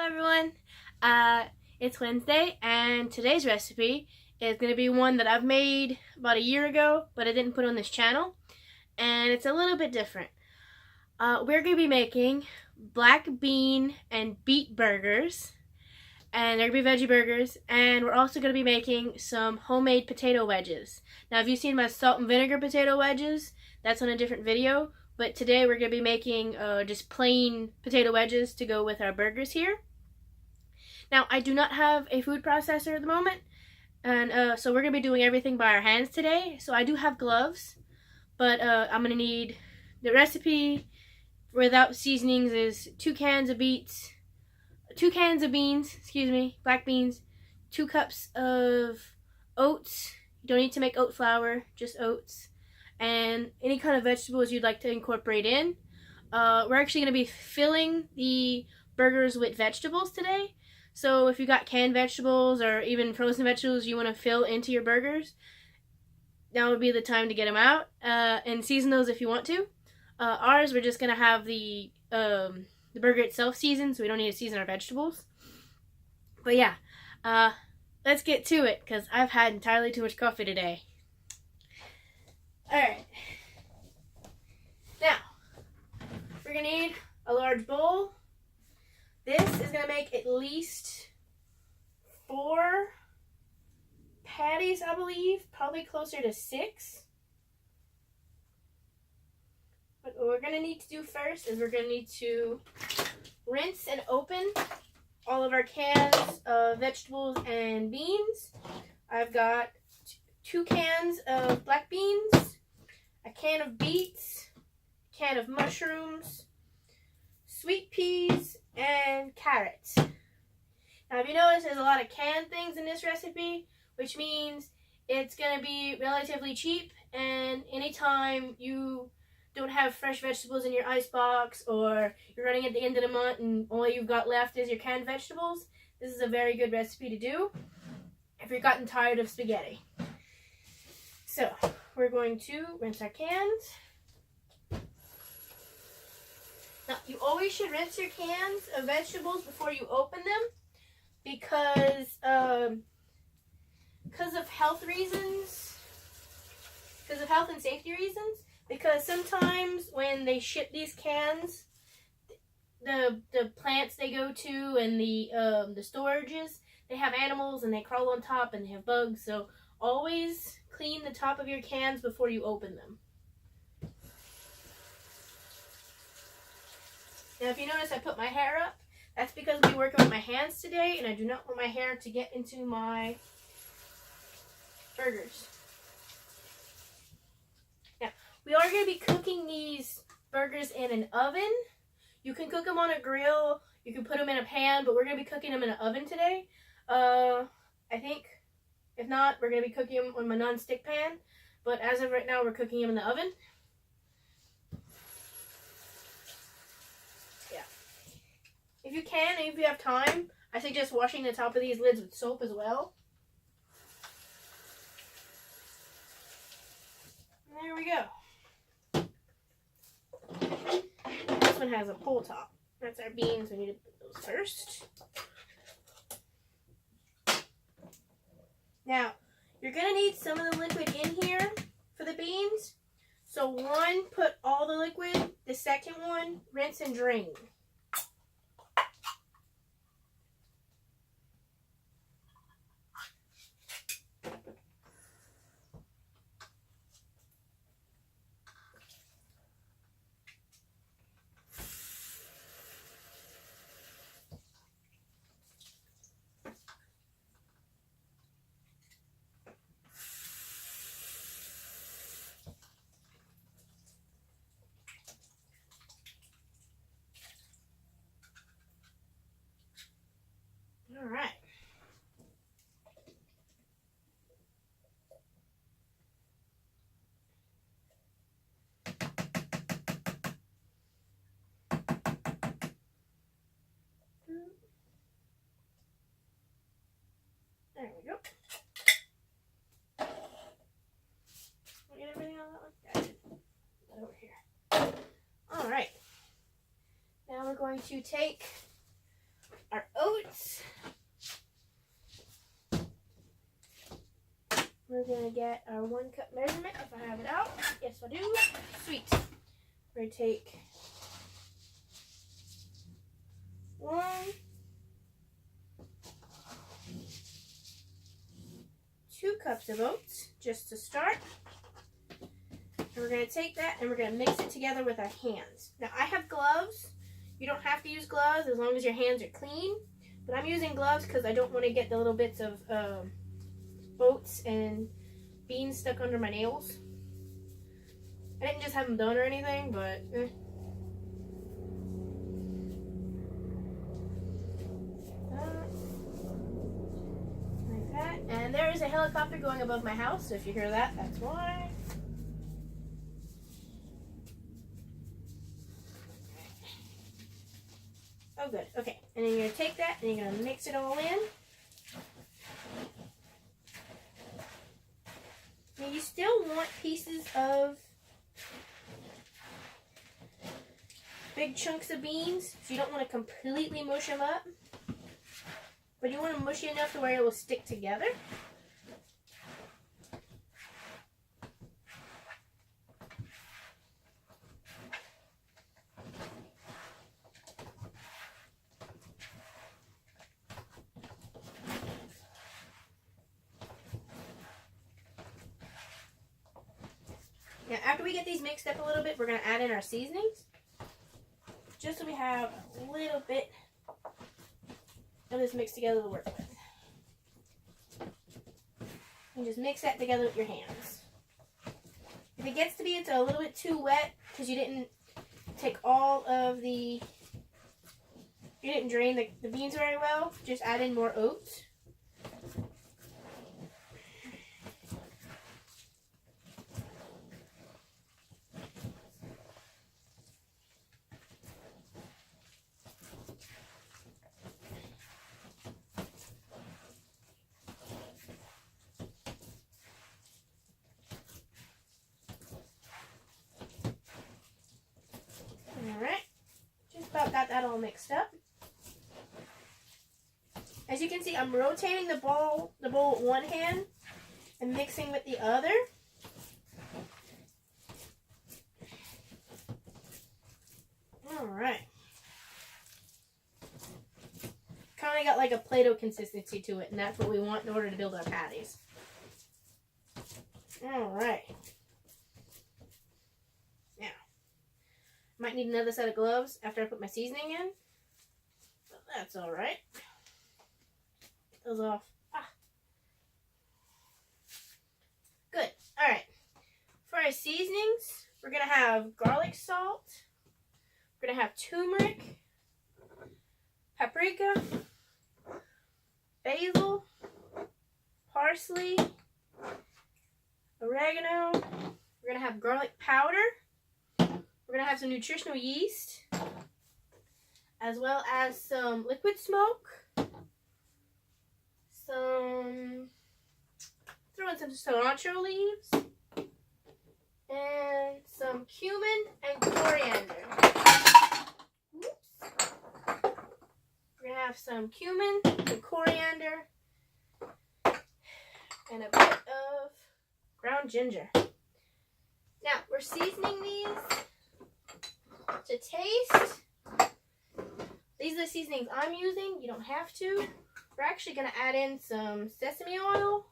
Hello everyone, it's Wednesday and today's recipe is going to be one that I've made about a year ago but I didn't put on this channel and it's a little bit different. We're going to be making black bean and beet burgers and they're going to be veggie burgers, and we're also going to be making some homemade potato wedges. Now if you've seen my salt and vinegar potato wedges, that's on a different video. But today we're going to be making just plain potato wedges to go with our burgers here. Now, I do not have a food processor at the moment, and so we're going to be doing everything by our hands today. So I do have gloves, but I'm going to need the recipe without seasonings is 2 cans of beans, black beans, 2 cups of oats. You don't need to make oat flour, just oats. And any kind of vegetables you'd like to incorporate in. We're actually going to be filling the burgers with vegetables today. So if you got canned vegetables or even frozen vegetables you want to fill into your burgers, now would be the time to get them out and season those if you want to. Ours, we're just going to have the burger itself seasoned, so we don't need to season our vegetables. But yeah, let's get to it because I've had entirely too much coffee today. Alright, now, we're going to need a large bowl. This is going to make at least 4 patties, I believe, probably closer to 6. But what we're going to need to do first is we're going to need to rinse and open all of our cans of vegetables and beans. I've got 2 cans of black beans, a can of beets, a can of mushrooms, sweet peas, and carrots. Now, if you notice, there's a lot of canned things in this recipe, which means it's going to be relatively cheap, and anytime you don't have fresh vegetables in your icebox or you're running at the end of the month and all you've got left is your canned vegetables, this is a very good recipe to do if you've gotten tired of spaghetti. So, we're going to rinse our cans. Now, you always should rinse your cans of vegetables before you open them because of health reasons, because of health and safety reasons, because sometimes when they ship these cans, the plants they go to and the storages, they have animals and they crawl on top and they have bugs, so always clean the top of your cans before you open them. Now if you notice I put my hair up, that's because I'll be working with my hands today and I do not want my hair to get into my burgers. Now, we are going to be cooking these burgers in an oven. You can cook them on a grill, you can put them in a pan, but we're going to be cooking them in an oven today. I think, if not, we're going to be cooking them on my non-stick pan, but as of right now, we're cooking them in the oven. Yeah. If you can, and if you have time, I suggest washing the top of these lids with soap as well. There we go. This one has a pull top. That's our beans. We need to put those first. Now, you're going to need some of the liquid in here for the beans. So one, put all the liquid. The second one, rinse and drain. All right. There we go. Get everything on that one? Yeah, I did. Put that over here. All right. Now we're going to take our gonna get our 1 cup measurement if I have it out. Yes, I do. Sweet. We're gonna take 1, 2 cups of oats just to start. And we're gonna take that and we're gonna mix it together with our hands. Now I have gloves. You don't have to use gloves as long as your hands are clean. But I'm using gloves because I don't want to get the little bits of oats and beans stuck under my nails. I didn't just have them done or anything, but like that. And there is a helicopter going above my house, so if you hear that, that's why. Oh, good. Okay. And then you're going to take that and you're going to mix it all in. Now you still want pieces of big chunks of beans, so you don't want to completely mush them up. But you want to mush it enough to where it will stick together. Now, after we get these mixed up a little bit, we're going to add in our seasonings. Just so we have a little bit of this mixed together to work with. And just mix that together with your hands. If it gets to be it's a little bit too wet because you didn't take all of the, you didn't drain the beans very well, just add in more oats. Alright, just about got that all mixed up. As you can see, I'm rotating the bowl with one hand and mixing with the other. Alright. Kind of got like a Play-Doh consistency to it, and that's what we want in order to build our patties. Alright. Might need another set of gloves after I put my seasoning in. But that's alright. Get those off. Good. Alright. For our seasonings, we're going to have garlic salt. We're going to have turmeric, paprika, basil, parsley, oregano. We're going to have garlic powder. We're going to have some nutritional yeast, as well as some liquid smoke, throw in some cilantro leaves, and some cumin and coriander. Oops. We're going to have some cumin and coriander, and a bit of ground ginger. Now, we're seasoning these to taste. These are the seasonings I'm using. You don't have to. We're actually going to add in some sesame oil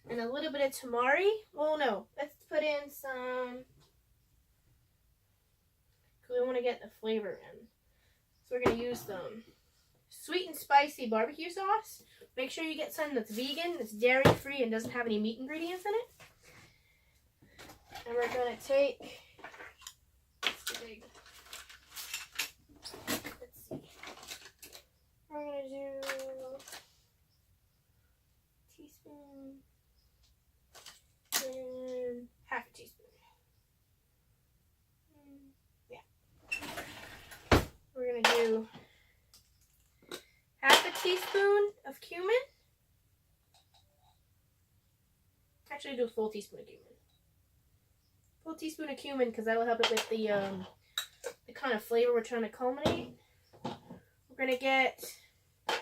and a little bit of tamari. Well, no. Let's put in some, because we want to get the flavor in. So we're going to use some sweet and spicy barbecue sauce. Make sure you get something that's vegan, that's dairy-free, and doesn't have any meat ingredients in it. And we're going to take, let's see, we're going to do a teaspoon and half a teaspoon. Yeah. We're going to do half a teaspoon of cumin. Actually, do a full teaspoon of cumin. Full teaspoon of cumin, because that'll help it with the kind of flavor we're trying to culminate. We're going to get a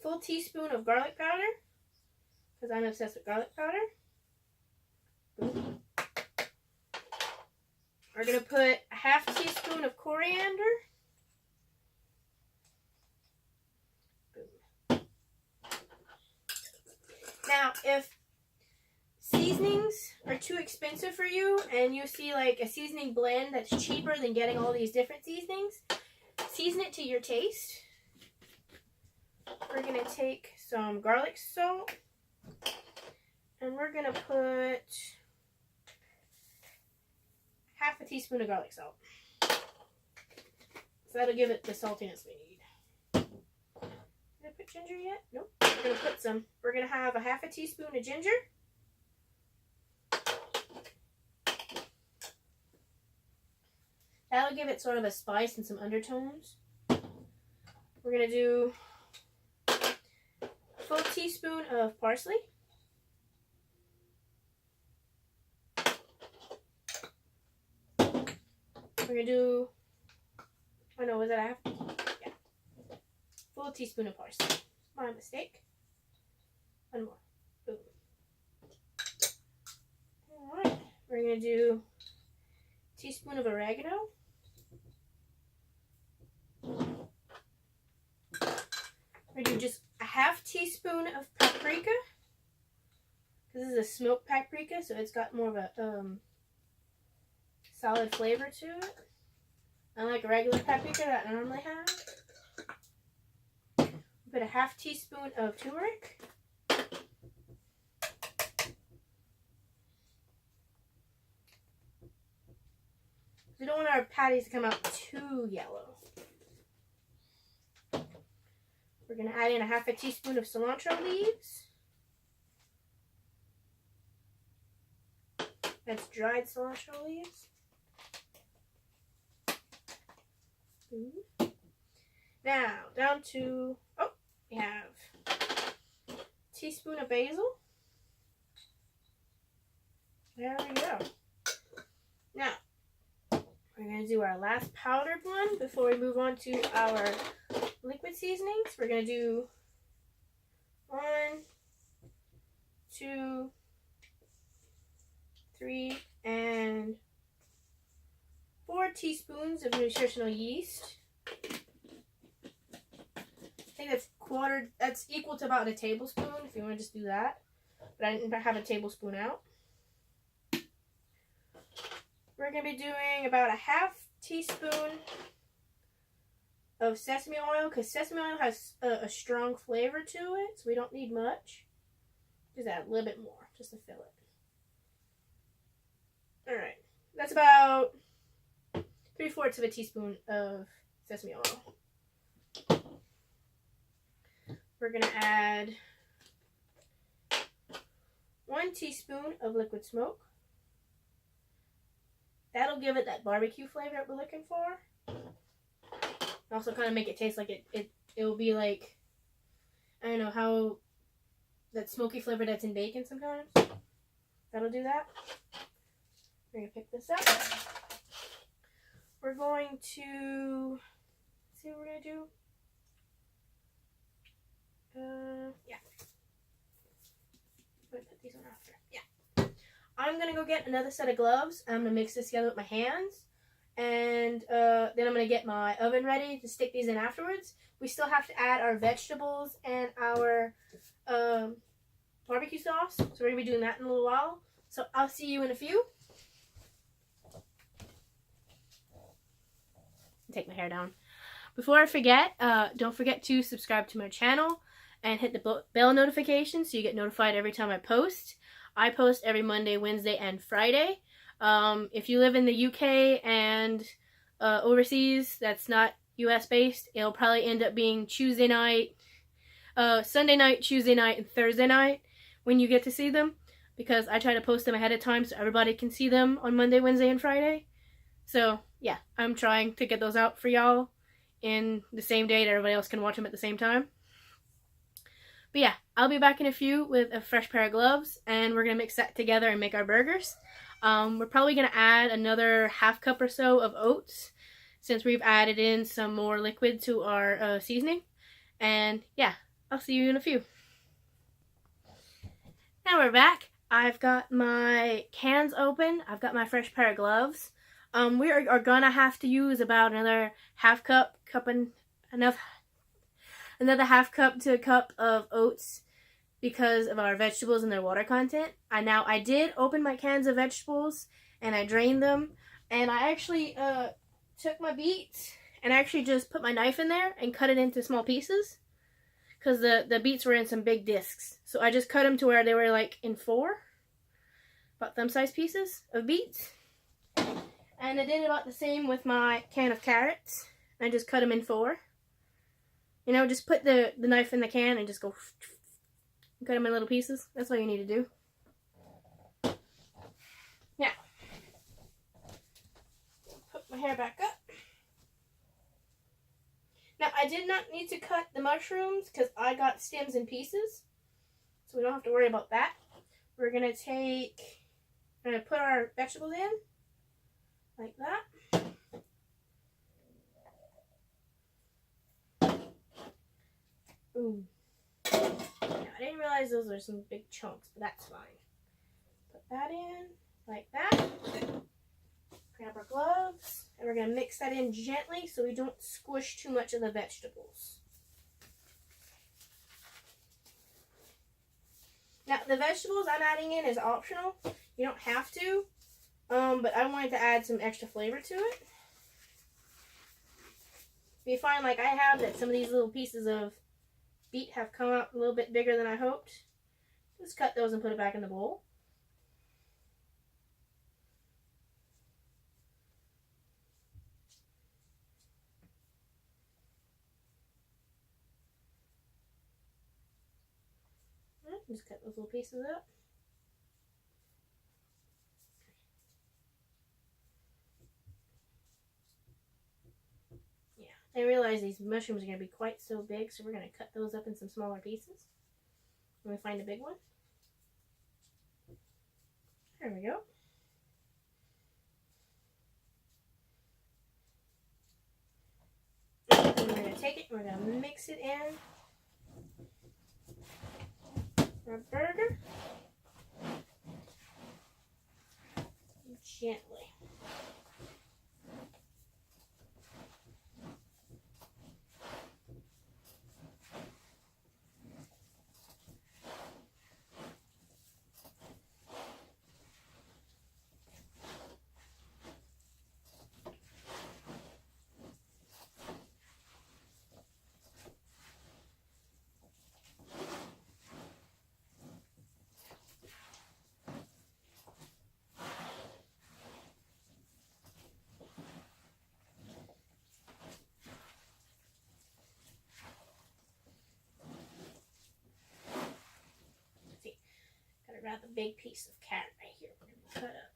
full teaspoon of garlic powder, because I'm obsessed with garlic powder. Boom. We're going to put a half teaspoon of coriander. Boom. Now, if seasonings are too expensive for you and you see like a seasoning blend that's cheaper than getting all these different seasonings, season it to your taste. We're going to take some garlic salt and we're going to put half a teaspoon of garlic salt. So that'll give it the saltiness we need. Did I put ginger yet? Nope. We're going to put some. We're going to have a half a teaspoon of ginger. That'll give it sort of a spice and some undertones. We're going to do a full teaspoon of parsley. We're going to do, oh no, was that a half? Yeah. Full teaspoon of parsley. My mistake. One more. Boom. Alright. We're going to do a teaspoon of oregano. We're going to do just a half teaspoon of paprika. This is a smoked paprika, so it's got more of a solid flavor to it. Unlike a regular paprika that I normally have. Put a half teaspoon of turmeric. We don't want our patties to come out too yellow. We're going to add in a half a teaspoon of cilantro leaves. That's dried cilantro leaves. Now, down to, we have a teaspoon of basil. There we go. Now, we're going to do our last powdered one before we move on to our liquid seasonings. We're going to do 1, 2, 3, and 4 teaspoons of nutritional yeast. I think that's equal to about a tablespoon if you want to just do that. But I didn't have a tablespoon out. We're going to be doing about a half teaspoon of sesame oil because sesame oil has a strong flavor to it, so we don't need much. Just add a little bit more just to fill it. Alright, that's about 3/4 of a teaspoon of sesame oil. We're going to add 1 teaspoon of liquid smoke. That'll give it that barbecue flavor that we're looking for. Also kind of make it taste like it will be like, I don't know, how that smoky flavor that's in bacon sometimes. That'll do that. We're going to pick this up. We're going to, see what we're going to do. Yeah. I'm going to put these on after. Yeah. I'm going to go get another set of gloves. I'm going to mix this together with my hands. And then I'm going to get my oven ready to stick these in afterwards. We still have to add our vegetables and our barbecue sauce. So we're going to be doing that in a little while. So I'll see you in a few. Take my hair down. Before I forget, don't forget to subscribe to my channel and hit the bell notification so you get notified every time I post. I post every Monday, Wednesday, and Friday. If you live in the UK and overseas that's not US based, it'll probably end up being Tuesday night, Sunday night, Tuesday night, and Thursday night when you get to see them, because I try to post them ahead of time so everybody can see them on Monday, Wednesday, and Friday. So yeah, I'm trying to get those out for y'all in the same day that everybody else can watch them at the same time. But yeah, I'll be back in a few with a fresh pair of gloves, and we're going to mix that together and make our burgers. We're probably going to add another half cup or so of oats, since we've added in some more liquid to our seasoning. And yeah, I'll see you in a few. Now we're back. I've got my cans open. I've got my fresh pair of gloves. We are gonna have to use about another another half cup to a cup of oats because of our vegetables and their water content. I did open my cans of vegetables and I drained them, and I actually took my beets and actually just put my knife in there and cut it into small pieces because the beets were in some big discs. So I just cut them to where they were like in four, about thumb-sized pieces of beets. And I did about the same with my can of carrots. I just cut them in four. You know, just put the knife in the can and just go cut them in little pieces. That's all you need to do. Now, put my hair back up. Now, I did not need to cut the mushrooms because I got stems and pieces. So we don't have to worry about that. We're going to put our vegetables in. Like that. Ooh. Now, I didn't realize those were some big chunks, but that's fine. Put that in like that. Grab our gloves, and we're going to mix that in gently so we don't squish too much of the vegetables. Now, the vegetables I'm adding in is optional. You don't have to. But I wanted to add some extra flavor to it. If you find like I have that some of these little pieces of beet have come out a little bit bigger than I hoped, just cut those and put it back in the bowl. Just cut those little pieces up. I realize these mushrooms are going to be quite so big, so we're going to cut those up in some smaller pieces. I'm going to find a big one. There we go. And we're going to take it and we're going to mix it in our burger gently. Rather big piece of carrot right here. We're going to cut up.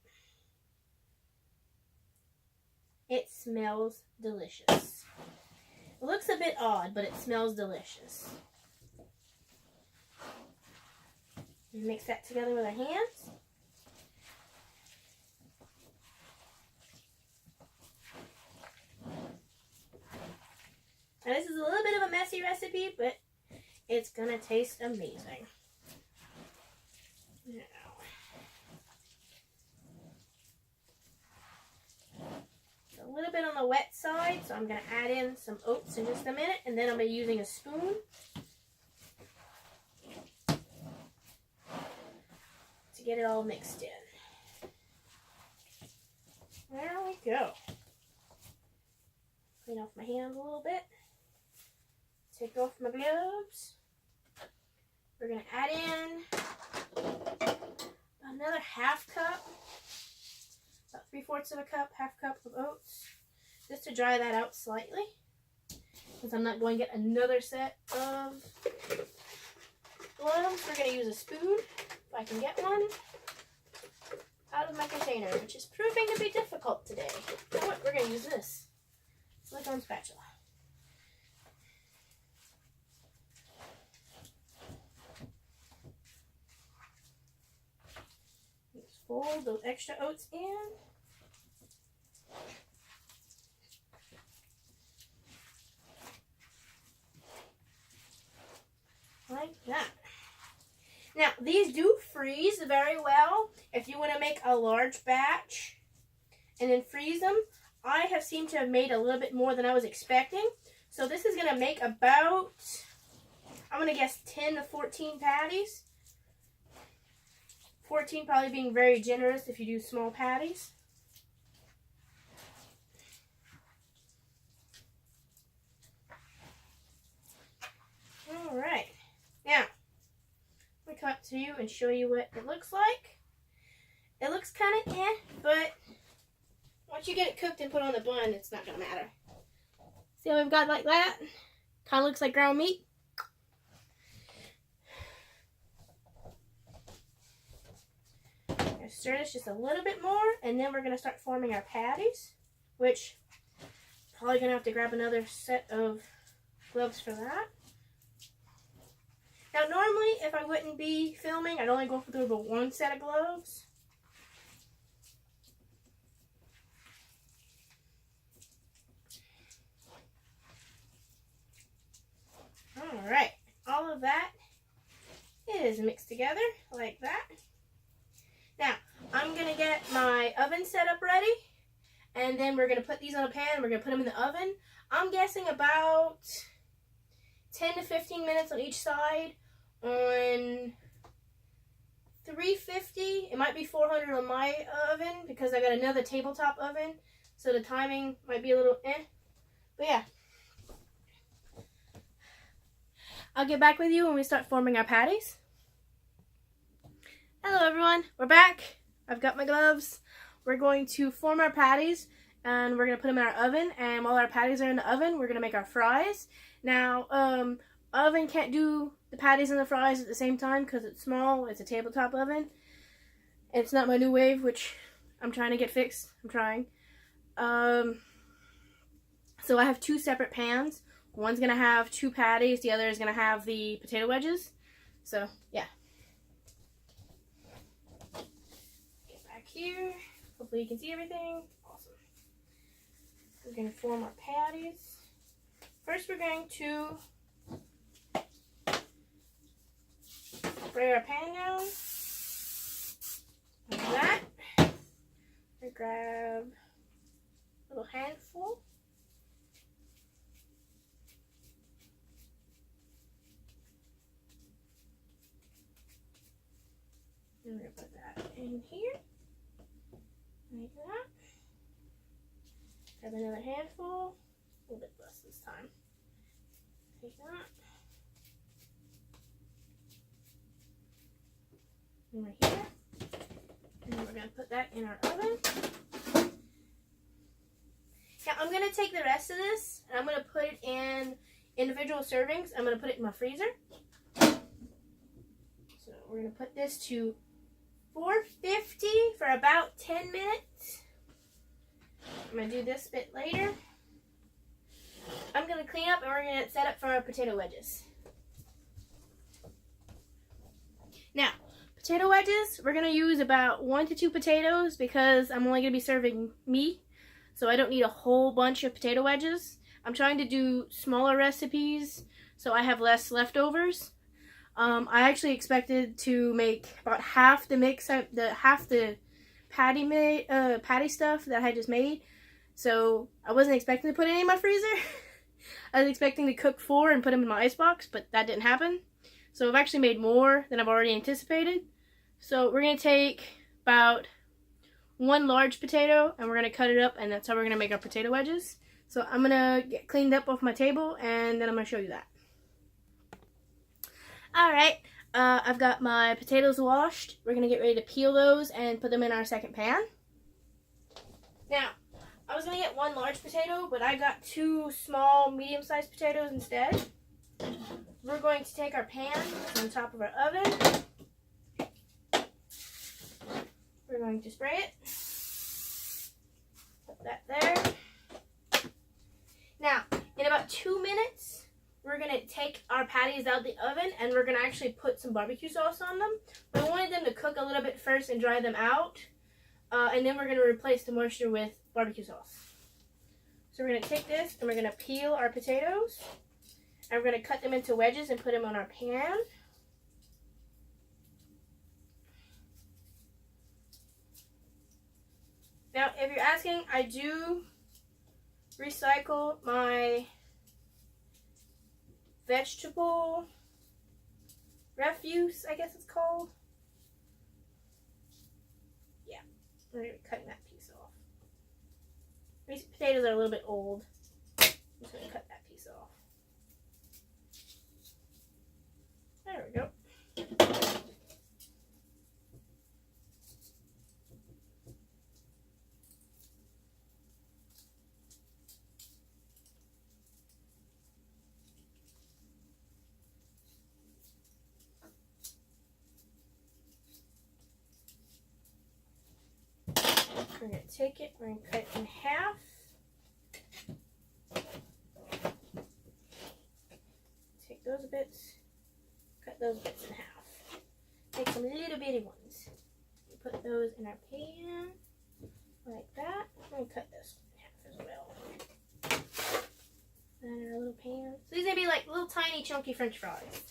It smells delicious. It looks a bit odd, but it smells delicious. Mix that together with our hands. Now this is a little bit of a messy recipe, but it's going to taste amazing. Now, a little bit on the wet side, so I'm going to add in some oats in just a minute, and then I'll be using a spoon to get it all mixed in. There we go. Clean off my hands a little bit. Take off my gloves. We're going to add in another half cup, about 3/4 of a cup, half cup of oats, just to dry that out slightly, since I'm not going to get another set of gloves. We're going to use a spoon, if I can get one, out of my container, which is proving to be difficult today. You know what? We're going to use this silicone spatula. Fold those extra oats in. Like that. Now, Now, these do freeze very well if you want to make a large batch and then freeze them. I have seemed to have made a little bit more than I was expecting. So this is going to make about, I'm going to guess 10 to 14 patties. 14 probably being very generous if you do small patties. Alright, now, let me come up to you and show you what it looks like. It looks kind of but once you get it cooked and put on the bun, it's not going to matter. See how we've got like that? Kind of looks like ground meat. Stir this just a little bit more, and then we're going to start forming our patties, which probably going to have to grab another set of gloves for that. Now, normally, if I wouldn't be filming, I'd only go through the one set of gloves. Alright, all of that is mixed together like that. Now, I'm going to get my oven set up ready, and then we're going to put these on a pan, and we're going to put them in the oven. I'm guessing about 10 to 15 minutes on each side on 350. It might be 400 on my oven because I got another tabletop oven, so the timing might be a little But yeah. I'll get back with you when we start forming our patties. Hello everyone, we're back. I've got my gloves. We're going to form our patties and we're going to put them in our oven, and while our patties are in the oven, we're going to make our fries. Now, oven can't do the patties and the fries at the same time because it's small. It's a tabletop oven. It's not my new wave, which I'm trying to get fixed. I'm trying. So I have two separate pans. One's going to have 2 patties. The other is going to have the potato wedges. So, yeah. Get back here. Hopefully you can see everything. Awesome. We're going to form our patties. First, we're going to spray our pan down. Like that. We grab a little handful. I'm going to put that in here, like that. Grab another handful, a little bit less this time, like that. And right here. And then we're going to put that in our oven. Now I'm going to take the rest of this and I'm going to put it in individual servings. I'm going to put it in my freezer. So we're going to put this to 450 for about 10 minutes. I'm going to do this bit later. I'm going to clean up and we're going to set up for our potato wedges. Now, potato wedges, we're going to use about 1 to 2 potatoes because I'm only going to be serving me. So I don't need a whole bunch of potato wedges. I'm trying to do smaller recipes so I have less leftovers. I actually expected to make about half the mix, half the patty stuff that I had just made. So I wasn't expecting to put any in my freezer. I was expecting to cook 4 and put them in my icebox, but that didn't happen. So I've actually made more than I've already anticipated. So we're going to take about 1 large potato and we're going to cut it up, and that's how we're going to make our potato wedges. So I'm going to get cleaned up off my table and then I'm going to show you that. Alright, I've got my potatoes washed. We're going to get ready to peel those and put them in our second pan. Now, I was going to get 1 large potato, but I got 2 small, medium-sized potatoes instead. We're going to take our pan on top of our oven. We're going to spray it. Put that there. Now, in about 2 minutes, we're going to take our patties out of the oven and we're going to actually put some barbecue sauce on them. But I wanted them to cook a little bit first and dry them out. And then we're going to replace the moisture with barbecue sauce. So we're going to take this and we're going to peel our potatoes. And we're going to cut them into wedges and put them on our pan. Now, if you're asking, I do recycle my vegetable refuse, I guess it's called. Yeah, we're going to be cutting that piece off. These potatoes are a little bit old. I'm just going to cut that piece off. There we go. We're going to take it, we're going to cut it in half. Take those bits, cut those bits in half. Make some little bitty ones. Put those in our pan, like that. We're going to cut this in half as well. And in our little pan. So these are going to be like little tiny chunky french fries.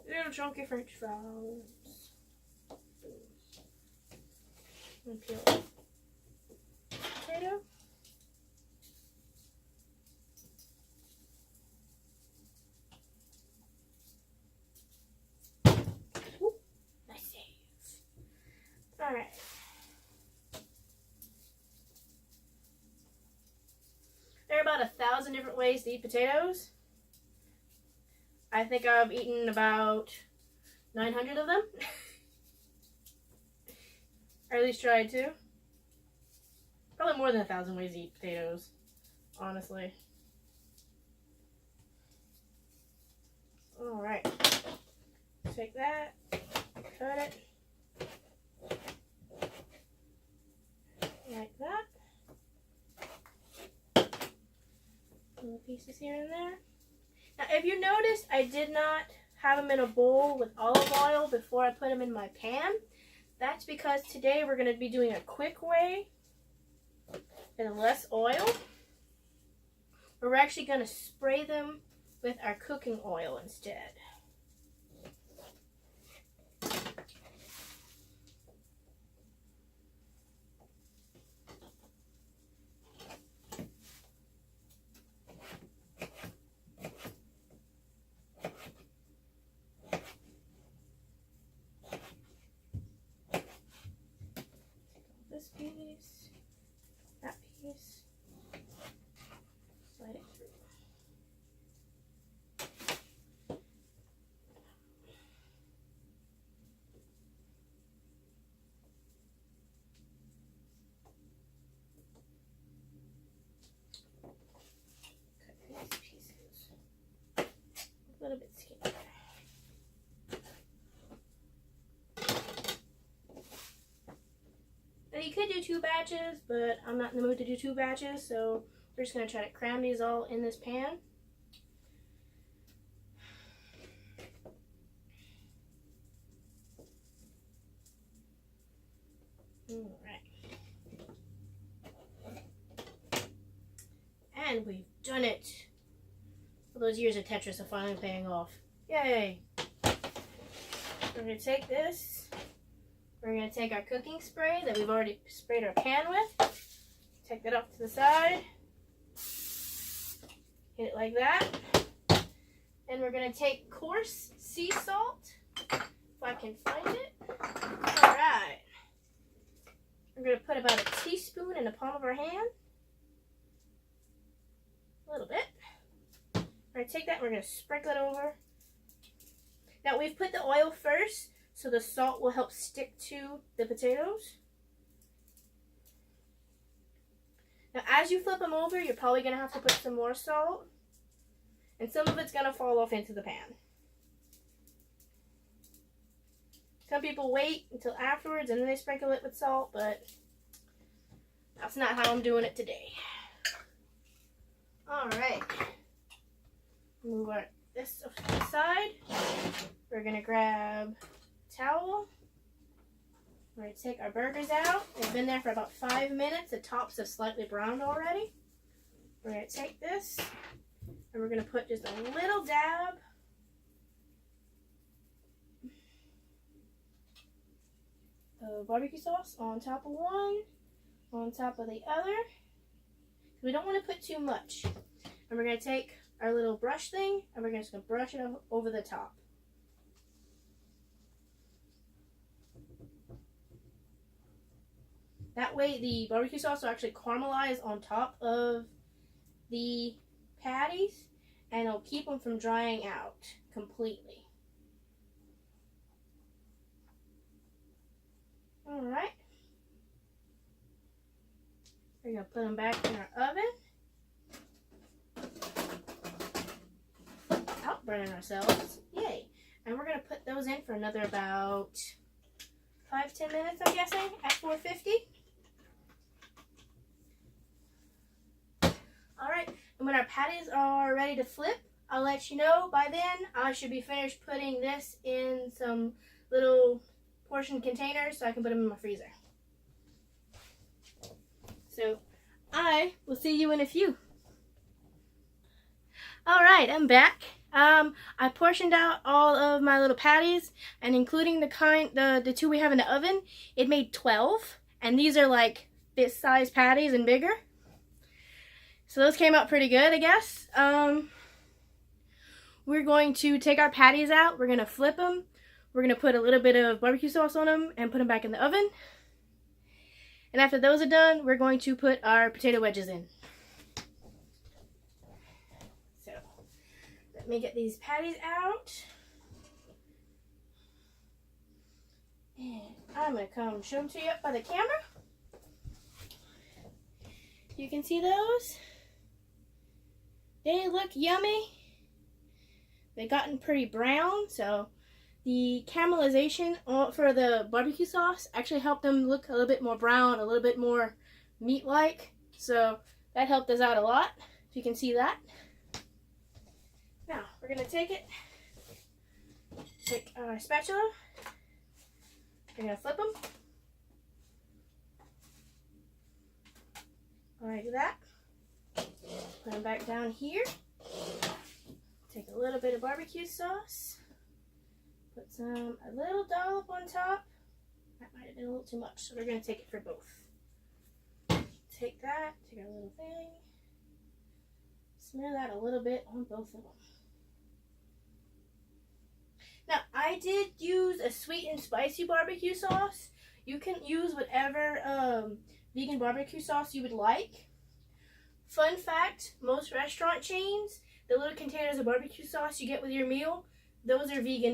Little chunky french fries. And peel potato. Ooh, nice save. Alright. There are about 1,000 different ways to eat potatoes. I think I've eaten about 900 of them. Or at least tried to. Probably more than 1,000 ways to eat potatoes, honestly. Alright. Take that, cut it. Like that. Little pieces here and there. Now, if you notice, I did not have them in a bowl with olive oil before I put them in my pan. That's because today we're going to be doing a quick way and less oil. We're actually going to spray them with our cooking oil instead. This piece, that piece, slide it through. Cut these pieces a little bit skinnier. Now you could do 2 batches, but I'm not in the mood to do 2 batches, so we're just going to try to cram these all in this pan. Alright. And we've done it! All those years of Tetris are finally paying off. Yay! We're going to take this. We're going to take our cooking spray that we've already sprayed our pan with. Take that off to the side. Hit it like that. And we're going to take coarse sea salt, if I can find it. Alright. We're going to put about a teaspoon in the palm of our hand. A little bit. We're going to take that and we're going to sprinkle it over. Now we've put the oil first, so the salt will help stick to the potatoes. Now as you flip them over, you're probably going to have to put some more salt. And some of it's going to fall off into the pan. Some people wait until afterwards and then they sprinkle it with salt, but that's not how I'm doing it today. Alright. Move this off to the side. We're going to grab a towel. We're going to take our burgers out. They've been there for about 5 minutes. The tops have slightly browned already. We're going to take this. And we're going to put just a little dab of barbecue sauce on top of one, on top of the other. We don't want to put too much. And we're going to take our little brush thing and we're just going to brush it over the top. That way the barbecue sauce will actually caramelize on top of the patties and it'll keep them from drying out completely. Alright. We're going to put them back in our oven. Outburning ourselves. Yay. And we're going to put those in for another about 5-10 minutes, I'm guessing, at 450. Alright, and when our patties are ready to flip, I'll let you know. By then, I should be finished putting this in some little portion containers so I can put them in my freezer. So, I will see you in a few. Alright, I'm back. I portioned out all of my little patties, and including the two we have in the oven, it made 12. And these are like this size patties and bigger. So those came out pretty good, I guess. We're going to take our patties out. We're going to flip them. We're going to put a little bit of barbecue sauce on them and put them back in the oven. And after those are done, we're going to put our potato wedges in. So, let me get these patties out. And I'm going to come show them to you up by the camera. You can see those. They look yummy. They've gotten pretty brown, so the caramelization for the barbecue sauce actually helped them look a little bit more brown, a little bit more meat-like. So that helped us out a lot, if you can see that. Now, we're going to take our spatula. We're going to flip them. Like that. Put them back down here. Take a little bit of barbecue sauce. Put a little dollop on top. That might have been a little too much, so we're going to take it for both. Take that, take our little thing. Smear that a little bit on both of them. Now, I did use a sweet and spicy barbecue sauce. You can use whatever vegan barbecue sauce you would like. Fun fact, most restaurant chains, the little containers of barbecue sauce you get with your meal, those are vegan.